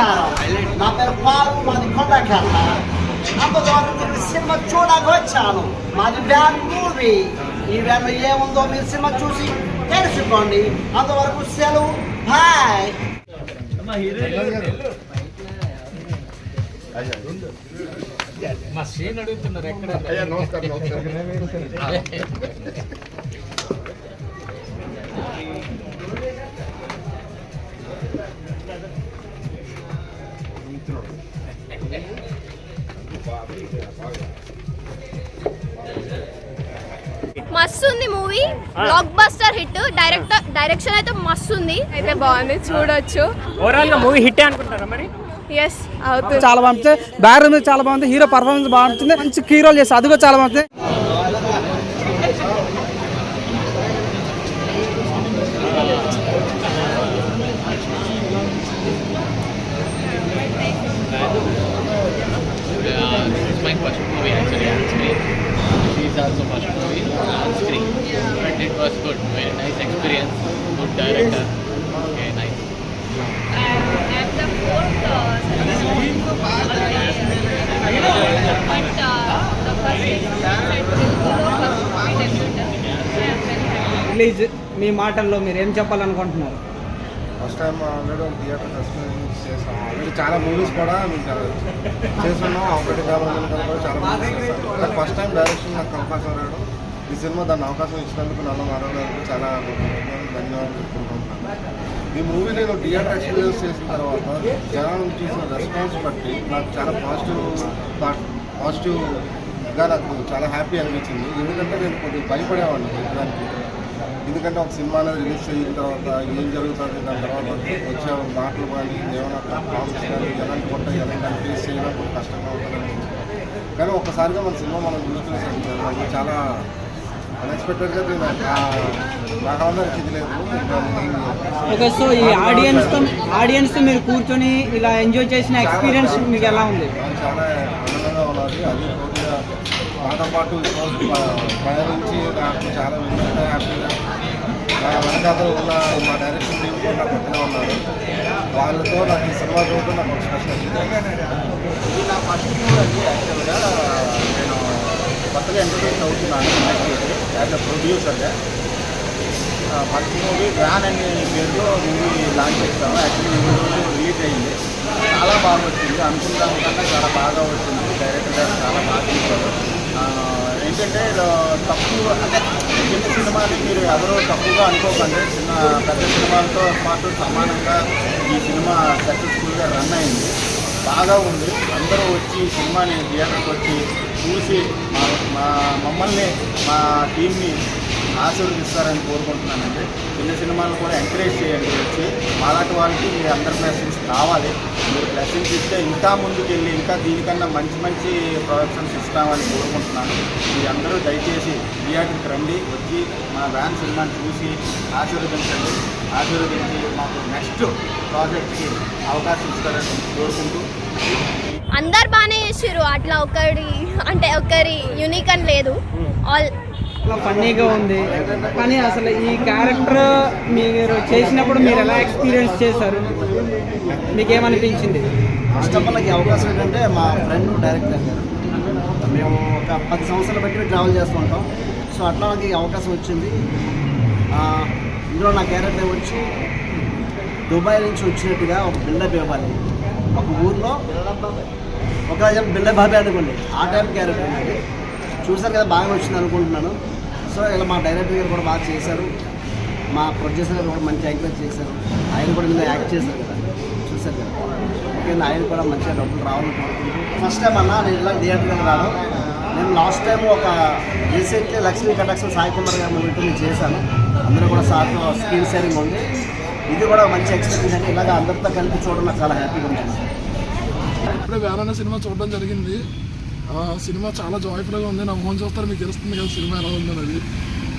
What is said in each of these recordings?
నమస్కారం. నా పేరు పాలు, మాది కొండకల్ల. అందువల్ల మీరు సినిమా చూడడానికి వచ్చాను. మాది బ్యాన్ మూవీ. ఈ బ్యాన్ ఏముందో మీరు సినిమా చూసి తెలుసుకోండి. అంతవరకు సెలవు. బాయ్. మా సీన్ అడుగుతున్నారు ఎక్కడ. నమస్కారం. మస్తు ఉంది movie, block buster hit. Direction అయితే మస్తు ఉంది, అయితే బాగుంది, చూడొచ్చు. ఓవరాల్ గా మూవీ హిట్ అనుకుంటారా మరి? ఎస్ అవుతుంది. చాలా బాగుంటుంది. బ్యాక్గ్రౌండ్ మీద చాలా బాగుంది. హీరో పర్ఫార్మెన్స్ బాగుంటుంది. మంచి కీ రోల్ చేస్తారు, అది కూడా చాలా బాగుంటుంది. My first movie actually on screen. She's also first movie on screen, but it was good. Very nice experience. Good director. Okay, nice. And the fourth please మీ మాటల్లో మీరు ఏం చెప్పాలనుకుంటున్నారు? First time already theatre experience చేసాం. Already చాలా movies కూడా మేము చేస్తున్నాం. ఒకటి కాబట్టి కూడా చాలా మూవీస్ చేస్తాం. కానీ ఫస్ట్ టైం డైరెక్షన్ నాకు అవకాశం రావడం, ఈ సినిమా దాన్ని అవకాశం ఇచ్చినందుకు నన్ను మారడానికి చాలా ధన్యవాదాలు చెప్పుకుంటున్నాను. ఈ మూవీ నేను థియేటర్ ఎక్స్పీరియన్స్ చేసిన తర్వాత జనాలు చూసిన రెస్పాన్స్ బట్టి నాకు చాలా పాజిటివ్గా నాకు చాలా హ్యాపీ అనిపించింది. ఎందుకంటే నేను కొద్దిగా భయపడేవాడిని చెప్పడానికి. ఎందుకంటే ఒక సినిమా అనేది రిలీజ్ అయిన తర్వాత ఏం జరుగుతుంది, దాని తర్వాత వచ్చే మాటలు కానీ ఏమైనా ప్రాబ్లమ్స్ కానీ ఎలాంటి కొట్ట ఎలాంటి ఫేస్ చేయడం కూడా కష్టంగా ఉంటుందని. కానీ ఒక్కసారిగా మన సినిమా మనం చూసుకునేసరికి నాకు చాలా అన్ఎక్స్పెక్టెడ్గా నాకు అందరికి లేదు. ఓకే, సో ఈ ఆడియన్స్తో మీరు కూర్చొని ఇలా ఎంజాయ్ చేసిన ఎక్స్పీరియన్స్ మీకు ఎలా ఉంది? చాలా ఆనందంగా ఉన్నది. అది కొద్దిగా నాతో పాటు ప్రయాణించి నాకు చాలా హ్యాపీగా నా వెనకాతలు ఉన్న మా డైరెక్షన్ టీం కూడా నాకు కొత్తగా ఉన్నారు. వాళ్ళతో నాకు ఈ సినిమా చూడటం నాకు ఒక స్పెషల్. ఇది నా ఫస్ట్ మూవీ అండి. యాక్చువల్గా నేను కొత్తగా ఇంట్రడ్యూస్ అవుతున్నాను యాజ్ అ ప్రొడ్యూసర్గా. ఫస్ట్ మూవీ వ్యాన్ అనే పేరులో మూవీ లాంచ్ చేస్తాము. యాక్చువల్లీ ఈ రోజు రిలీజ్ అయ్యింది. చాలా బాగా వచ్చింది. అనుకున్న దానికన్నా చాలా బాగా వచ్చింది. డైరెక్టర్ గారు చాలా బాగా తీశారు. ఏంటంటే తక్కువ అంటే చిన్న సినిమాని మీరు ఎవరో తక్కువగా అనుకోకండి. పెద్ద సినిమాలతో పాటు సమానంగా ఈ సినిమా సక్సెస్ఫుల్గా రన్ అయింది. బాగా ఉంది. అందరూ వచ్చి సినిమాని థియేటర్కి వచ్చి చూసి మమ్మల్ని మా టీంని ఆశీర్వదిస్తారని కోరుకుంటున్నానండి. చిన్న సినిమాలు కూడా ఎంకరేజ్ చేయండి. వచ్చి మాలాంటి వాళ్ళకి మీ అందరి బ్లెస్సింగ్స్ కావాలి. మీరు బ్లెస్సింగ్స్ ఇస్తే ఇంకా ముందుకెళ్ళి ఇంకా దీనికన్నా మంచి మంచి ప్రొడక్షన్స్ ఇస్తామని కోరుకుంటున్నాను. మీ అందరూ దయచేసి థియేటర్కి రండి, వచ్చి మా వ్యాన్ సినిమాని చూసి ఆశీర్వదించండి. ఆశీర్వదించి మాకు నెక్స్ట్ ప్రాజెక్ట్కి అవకాశం ఇస్తారని కోరుకుంటూ. అందరు బాగానే చేసారు. అట్లా ఒకరి యూనిక్ అని లేదు. ఆల్ ఫన్నీగా ఉంది. కానీ అసలు ఈ క్యారెక్టర్ మీరు చేసినప్పుడు మీరు ఎలా ఎక్స్పీరియన్స్ చేశారు? మీకేమనిపించింది? ఫస్ట్ ఆఫ్ ఆల్ నాకు అవకాశం ఏంటంటే మా ఫ్రెండ్ డైరెక్టర్ గారు, మేము ఒక 10 సంవత్సరాలు బట్టి ట్రావెల్ చేస్తుంటాం. సో అట్లా నాకు ఈ అవకాశం వచ్చింది. ఇందులో నా క్యారెక్టర్ వచ్చి దుబాయ్ నుంచి వచ్చినట్టుగా ఒక బిల్డప్ ఇవ్వాలి. ఒక ఊర్లో ఒక బిల్డప్ బాబీ అనుకోండి, ఆ టైప్ క్యారెక్టర్ అనేది చూసారు కదా, బాగా వచ్చింది అనుకుంటున్నాను. సో ఇలా మా డైరెక్టర్ గారు కూడా బాగా చేశారు. మా ప్రొడ్యూసర్ గారు కూడా మంచి ఎంకరేజ్ చేశారు. ఆయన కూడా ఇందులో యాక్ట్ చేశారు కదా, చూశారు కదా. ఓకే, ఆయన కూడా మంచిగా డబ్బులు రావాలని కోరుకుంటూ ఫస్ట్ టైం అన్నా నేను ఇలా థియేటర్కి రాను. నేను లాస్ట్ టైం ఒక రీసెంట్లీ లక్ష్మీ కటాక్షన్ సాయి కుమార్ గారి మూవీతో నేను చేశాను. అందరూ కూడా సార్తో స్క్రీన్ షేరింగ్ ఉంది. ఇది కూడా మంచి ఎక్స్పీరియన్స్ అండి. ఇలాగ అందరితో కలిపి చూడడం నాకు చాలా హ్యాపీగా ఉంటుంది. ఇప్పుడే వేరే సినిమా చూడడం జరిగింది. సినిమా చాలా జాయ్ఫుల్గా ఉంది. నా ఫోన్ చూస్తారు మీకు తెలుస్తుంది కదా సినిమా ఎలా ఉందన్నది.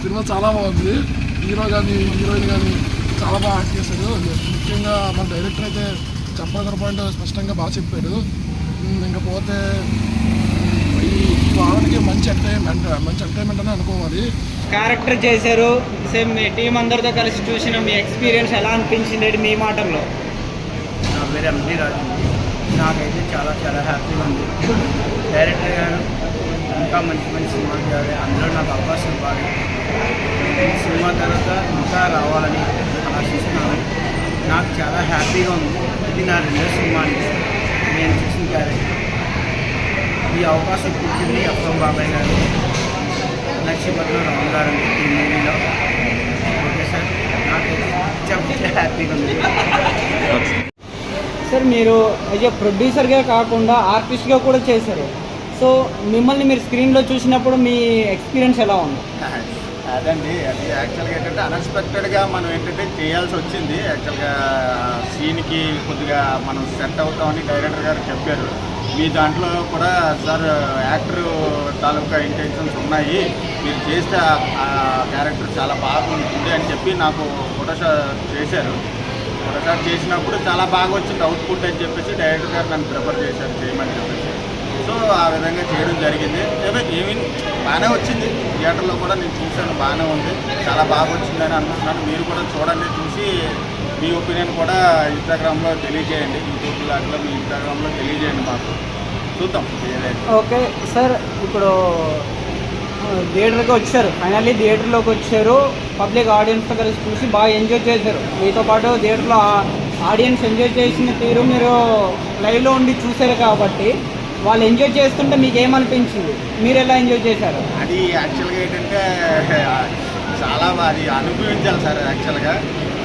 సినిమా చాలా బాగుంది. హీరో కానీ హీరోయిన్ కానీ చాలా బాగా యాక్ట్ చేశారు. ముఖ్యంగా మన డైరెక్టర్ అయితే చెప్పగల పాయింట్ స్పష్టంగా బాగా చెప్పారు. ఇంకా పోతే ఈ వారానికి మంచి ఎంటర్టైన్మెంట్ అని అనుకోవాలి. క్యారెక్టర్ చేశారు. సేమ్ మీ టీం అందరితో కలిసి చూసిన మీ ఎక్స్పీరియన్స్ ఎలా అనిపించింది మీ మాటల్లో? నా పేరు ఎండి రాజు. నాకైతే చాలా చాలా హ్యాపీగా ఉంది. డైరెక్టర్ గారు ఇంకా మంచి మంచి సినిమాలు చేయాలి, అందులో నాకు అవకాశం ఇవ్వాలి. ఈ సినిమా తర్వాత ఇంకా రావాలని ఆశిస్తున్నాను. నాకు చాలా హ్యాపీగా ఉంది. ఇది నా రెండో సినిమా అండి నేను చేసిన క్యారెక్టర్. ఈ అవకాశం ఇప్పించింది ఎఫ్ఎం బాబాయ్ గారు, నర్సీపట్నం రామ్ గారు ఈ మూవీలో. ఓకే సార్, నాకైతే చాలా హ్యాపీగా ఉంది. సార్ మీరు యాజ్ ఏ ప్రొడ్యూసర్గా కాకుండా ఆర్టిస్ట్గా కూడా చేశారు. సో మిమ్మల్ని మీరు స్క్రీన్లో చూసినప్పుడు మీ ఎక్స్పీరియన్స్ ఎలా ఉంది? అదండి, అది యాక్చువల్గా ఏంటంటే అన్ఎక్స్పెక్టెడ్గా మనం ఏంటంటే చేయాల్సి వచ్చింది. యాక్చువల్గా సీన్కి కొద్దిగా మనం సెట్ అవుతామని డైరెక్టర్ గారు చెప్పారు. మీ దాంట్లో కూడా సార్ యాక్టర్ తాలూకా ఇంటెన్షన్స్ ఉన్నాయి, మీరు చేస్తే ఆ క్యారెక్టర్ చాలా బాగుంటుంది అని చెప్పి నాకు ఫోటోషాట్ చేశారు. ఫోటోషాట్ చేసినప్పుడు చాలా బాగా వచ్చింది అవుట్పుట్ అని చెప్పేసి డైరెక్టర్ గారు నన్ను ప్రిఫర్ చేశారు చేయమని చెప్పేసి. సో ఆ విధంగా చేయడం జరిగింది. ఏమీ బాగానే వచ్చింది. థియేటర్లో కూడా నేను చూశాను, బాగానే ఉంది, చాలా బాగా వచ్చిందని అనుకుంటున్నాను. మీరు కూడా చూడండి, చూసి మీ ఒపీనియన్ కూడా ఇన్స్టాగ్రామ్లో తెలియజేయండి. యూట్యూబ్ దాంట్లో మీ ఇన్స్టాగ్రామ్లో తెలియజేయండి, మాకు చూద్దాం ఏదైతే. ఓకే సార్, ఇప్పుడు థియేటర్కి వచ్చారు, ఫైనల్లీ థియేటర్లోకి వచ్చారు, పబ్లిక్ ఆడియన్స్తో కలిసి చూసి బాగా ఎంజాయ్ చేశారు. మీతో పాటు థియేటర్లో ఆడియన్స్ ఎంజాయ్ చేసిన తీరు మీరు లైవ్లో ఉండి చూశారు కాబట్టి వాళ్ళు ఎంజాయ్ చేస్తుంటే మీకు ఏమనిపించింది, మీరు ఎలా ఎంజాయ్ చేశారు? అది యాక్చువల్గా ఏంటంటే చాలా అది అనుభవించాలి సార్. యాక్చువల్గా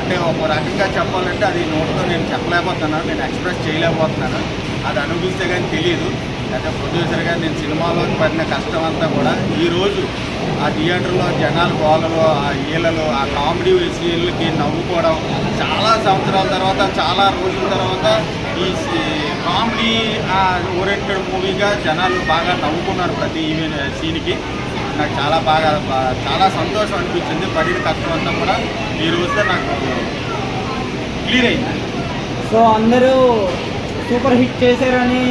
అంటే ఒక రకంగా చెప్పాలంటే అది నోటితో నేను చెప్పలేకపోతున్నాను, నేను ఎక్స్ప్రెస్ చేయలేకపోతున్నాను. అది అనుభవిస్తే కానీ తెలియదు. అయితే ప్రొడ్యూసర్గా నేను సినిమాలో పడిన కష్టం అంతా కూడా ఈరోజు ఆ థియేటర్లో జనాలు గోలలో, ఆ ఈలలో, ఆ కామెడీ సీన్లకి నవ్వుకోవడం, చాలా సంవత్సరాల తర్వాత, చాలా రోజుల తర్వాత ఈ కామెడీ ఓరియంటెడ్ మూవీగా జనాలు బాగా నవ్వుకున్నారు ప్రతి సీన్కి. నాకు చాలా బాగా చాలా సంతోషం అనిపించింది. పడిన కష్టం అంతా కూడా ఈ రోజుతో నాకు క్లియర్ అయింది. సో అందరూ సూపర్ హిట్ చేశారని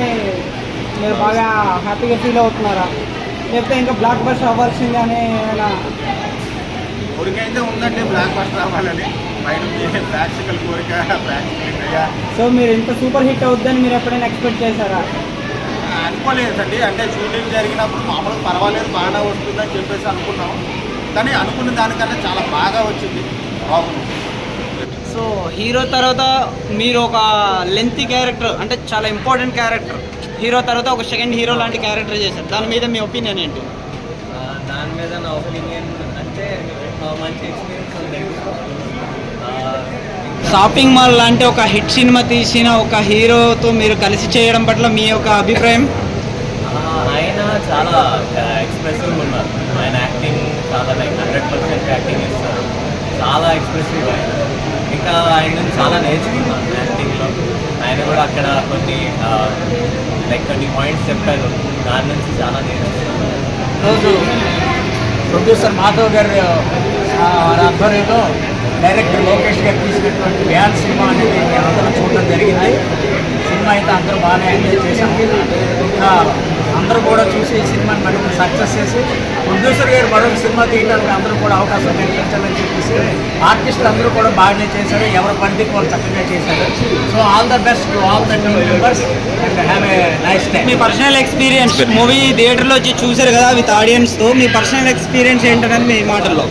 మీరు బాగా హ్యాపీగా ఫీల్ అవుతున్నారా, లేకపోతే ఇంకా బ్లాక్ బస్టర్ అవ్వాల్సింది అని ఏమైనా కోరిక అయితే ఉందండి, బ్లాక్ బస్టర్ అవ్వాలని. బయట ప్రేక్షకుల కోరిక, ప్రేక్షకుల. సో మీరు ఇంత సూపర్ హిట్ అవుద్దని మీరు ఎప్పుడైనా ఎక్స్పెక్ట్ చేశారా? అనుకోలేదండి. అంటే షూటింగ్ జరిగినప్పుడు మామూలుగా పర్వాలేదు, బాగానే వస్తుందని చెప్పేసి అనుకున్నాం. కానీ అనుకున్న దానికన్నా చాలా బాగా వచ్చింది, బాగుంది. సో హీరో తర్వాత మీరు ఒక లెంతీ క్యారెక్టర్, అంటే చాలా ఇంపార్టెంట్ క్యారెక్టర్, హీరో తర్వాత ఒక సెకండ్ హీరో లాంటి క్యారెక్టర్ చేశారు. దాని మీద మీ ఒపీనియన్ ఏంటి? దాని మీద నా ఒపీనియన్ అంటే మంచి ఎక్స్పీరియన్స్ ఉంది. షాపింగ్ మాల్ లాంటి ఒక హిట్ సినిమా తీసిన ఒక హీరోతో మీరు కలిసి చేయడం పట్ల మీ యొక్క అభిప్రాయం? ఆయన చాలా ఎక్స్ప్రెసివ్ ఉన్నారు. ఆయన యాక్టింగ్ చాలా 100% యాక్టింగ్ ఇస్తారు, చాలా ఎక్స్ప్రెసివ్ ఆయన. ఇంకా ఆయన చాలా నేర్చుకున్నాను యాక్టింగ్లో. ఆయన కూడా అక్కడ కొన్ని పాయింట్స్ చెప్పారు, దాని నుంచి చాలా నేర్చుకున్నాను. ఈరోజు ప్రొడ్యూసర్ మాధవ్ గారి ఆధ్వర్యంలో డైరెక్టర్ లోకేష్ గారు తీసినటువంటి వ్యాన్ సినిమా అనేది మేమందరం చూడడం జరిగింది. సినిమా అయితే అందరూ బాగానే ఎంజాయ్ చేశాము. ఇంకా అందరూ కూడా చూసి ఈ సినిమాని మరింత సక్సెస్ చేసి ప్రొడ్యూసర్ గారు మరొక సినిమా తీయడానికి అందరూ కూడా అవకాశం కల్పించాలని చెప్పేసి ఆర్టిస్టులు అందరూ కూడా బాగానే చేశారు, ఎవరి పరిధికి వాళ్ళు చక్కగా చేశారు. So all the best to all the team members and have a nice time. Me personal experience, movie థియేటర్లో వచ్చి చూశారు కదా విత్ ఆడియన్స్తో, మీ పర్సనల్ ఎక్స్పీరియన్స్ ఏంటనేది మీ మాటల్లో.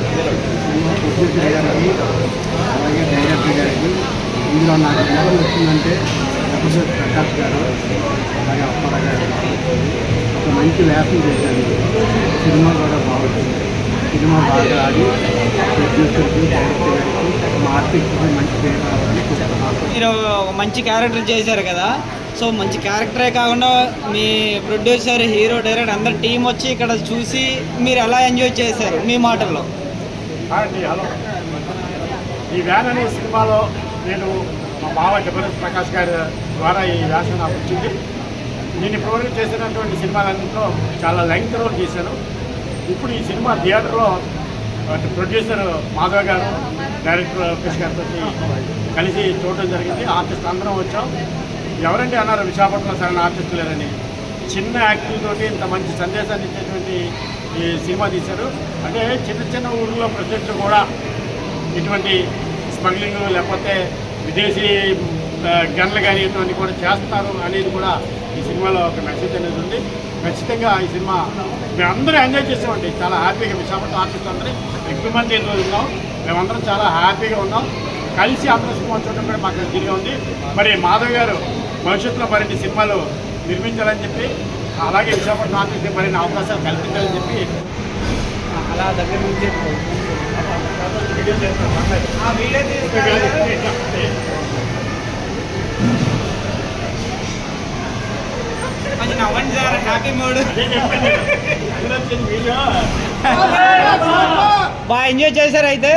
ప్రొడ్యూసర్ గారికి అలాగే డైరెక్టర్ గారికి ఇందులో నాకు ఎవరు వచ్చిందంటే ప్రొఫెసర్ ప్రకాష్ గారు అలాగే అప్పారా గారు ఒక మంచి వ్యాసం చేశారు. సినిమా కూడా బాగుంటుంది. సినిమా బాగా ఆడి ప్రొడ్యూసర్కి, డైరెక్టర్ గారికి, మా ఆర్టిస్ట్కి మంచి పేరు రావాలని కోరుతున్నాను. మీరు ఒక మంచి క్యారెక్టర్ చేశారు కదా, సో మంచి క్యారెక్టరే కాకుండా మీ ప్రొడ్యూసర్, హీరో, డైరెక్టర్ అందరు టీం వచ్చి ఇక్కడ చూసి మీరు ఎలా ఎంజాయ్ చేశారు మీ మాటల్లో? హలో, ఈ వ్యాన్ అనే సినిమాలో నేను మా బావ జబర్దస్త్ ప్రకాష్ గారి ద్వారా ఈ వ్యాసం నాకు వచ్చింది. నేను ఇప్పటివరకు చేసినటువంటి సినిమాలన్నింటిలో చాలా లెంగ్త్ రోల్ చేశాను. ఇప్పుడు ఈ సినిమా థియేటర్లో ప్రొడ్యూసర్ మాధవ్ గారు, డైరెక్టర్ లోకేష్ గారితో కలిసి చూడడం జరిగింది. ఆర్టిస్ట్ అందరం వచ్చాం. ఎవరండి అన్నారు విశాఖపట్నంలో సరైన ఆర్టిస్ట్ లేరని. చిన్న యాక్టింగ్ తోటి ఇంత మంచి సందేశాన్ని ఇచ్చేటువంటి ఈ సినిమా తీశారు. అంటే చిన్న చిన్న ఊళ్ళో ప్రజెంట్ కూడా ఇటువంటి స్మగ్లింగ్ లేకపోతే విదేశీ గన్లు కానీ ఇటువంటి కూడా చేస్తారు అనేది కూడా ఈ సినిమాలో ఒక మెసేజ్ అనేది ఉంది. ఖచ్చితంగా ఈ సినిమా మేమందరూ ఎంజాయ్ చేసామండి. చాలా హ్యాపీగా విశాఖపట్నం ఆర్టిస్ట్ అందరూ ఎక్కువ మంది ఈరోజు ఉన్నాం. మేమందరం చాలా హ్యాపీగా ఉన్నాం. కలిసి అందరూ సినిమా చూడడం కూడా మాకు దీనిగా ఉంది. మరి మాధవ్ గారు భవిష్యత్తులో మరిన్ని సినిమాలు నిర్మించాలని చెప్పి, అలాగే విశాఖపట్నం ఆర్టిస్ట్ మరిన్ని అవకాశాలు కల్పించాలని చెప్పి అలా దగ్గర నుంచి అది నవ్వండి సార్, హ్యాపీ మూడ్. బాగా ఎంజాయ్ చేశారు అయితే.